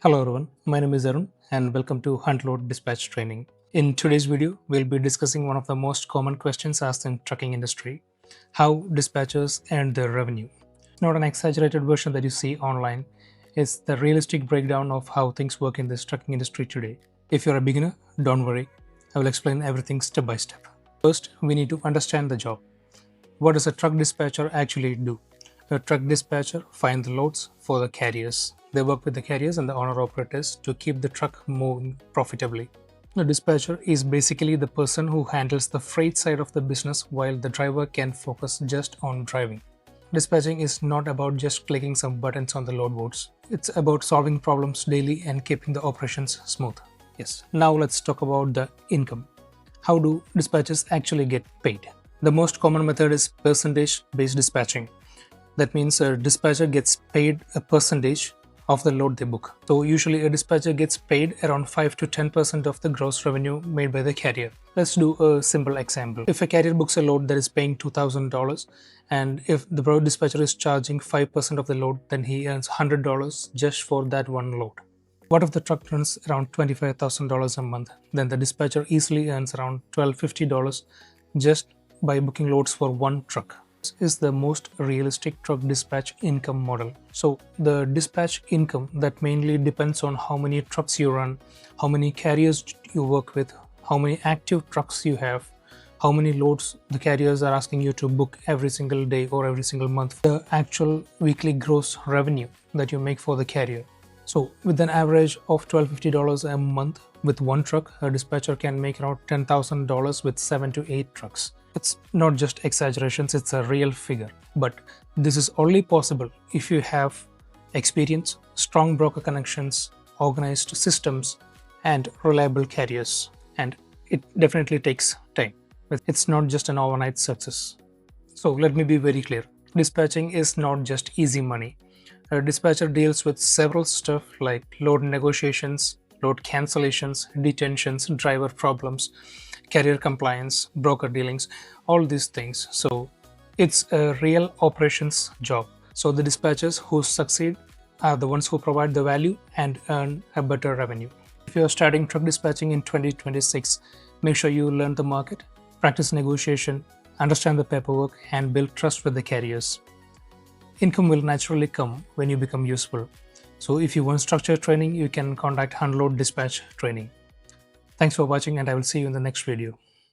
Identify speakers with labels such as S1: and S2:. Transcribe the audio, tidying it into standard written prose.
S1: Hello everyone, my name is Arun and welcome to Huntload Dispatch Training. In today's video, we'll be discussing one of the most common questions asked in trucking industry: how dispatchers earn their revenue. It's not an exaggerated version that you see online. It's the realistic breakdown of how things work in this trucking industry today. If you're a beginner, don't worry. I will explain everything step by step. First, we need to understand the job. What does a truck dispatcher actually do? A truck dispatcher finds the loads for the carriers. They work with the carriers and the owner-operators to keep the truck moving profitably. The dispatcher is basically the person who handles the freight side of the business while the driver can focus just on driving. Dispatching is not about just clicking some buttons on the load boards. It's about solving problems daily and keeping the operations smooth. Yes, now let's talk about the income. How do dispatchers actually get paid? The most common method is percentage-based dispatching. That means a dispatcher gets paid a percentage of the load they book. So usually a dispatcher gets paid around 5 to 10% of the gross revenue made by the carrier. Let's do a simple example. If a carrier books a load that is paying $2,000 and if the road dispatcher is charging 5% of the load, then he earns $100 just for that one load. What if the truck runs around $25,000 a month? Then the dispatcher easily earns around $1,250 just by booking loads for one truck. This is the most realistic truck dispatch income model. So the dispatch income that mainly depends on how many trucks you run, how many carriers you work with, how many active trucks you have, how many loads the carriers are asking you to book every single day or every single month, the actual weekly gross revenue that you make for the carrier. So with an average of $1,250 a month with one truck, a dispatcher can make around $10,000 with 7 to 8 trucks. It's not just exaggerations, it's a real figure. But this is only possible if you have experience, strong broker connections, organized systems, and reliable carriers. And it definitely takes time. It's not just an overnight success. So let me be very clear. Dispatching is not just easy money. A dispatcher deals with several stuff like load negotiations, load cancellations, detentions, driver problems, carrier compliance, broker dealings, all these things. So it's a real operations job. So the dispatchers who succeed are the ones who provide the value and earn a better revenue. If you are starting truck dispatching in 2026, make sure you learn the market, practice negotiation, understand the paperwork, and build trust with the carriers. Income will naturally come when you become useful. So if you want structured training, you can contact Huntload Dispatch Training. Thanks for watching and I will see you in the next video.